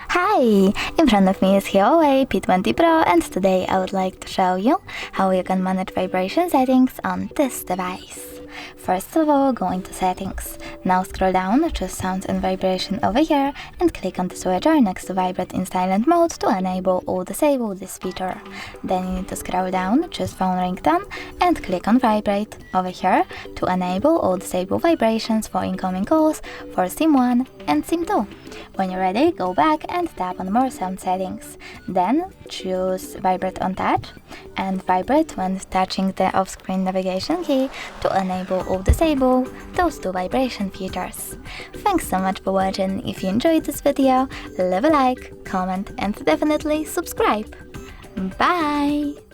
Hi! In front of me is HUAWEI P20 Pro, and today I would like to show you how you can manage vibration settings on this device. First of all, go into Settings. Now scroll down, choose Sound and Vibration over here and click on the switcher next to Vibrate in Silent Mode to enable or disable this feature. Then you need to scroll down, choose Phone Ringtone and click on Vibrate over here to enable or disable vibrations for incoming calls for SIM 1 and SIM 2. When you're ready, go back and tap on More Sound Settings. Then choose Vibrate on Touch and vibrate when touching the off-screen navigation key to enable or disable those two vibration features. Thanks so much for watching. If you enjoyed this video, leave a like, comment and definitely subscribe. Bye!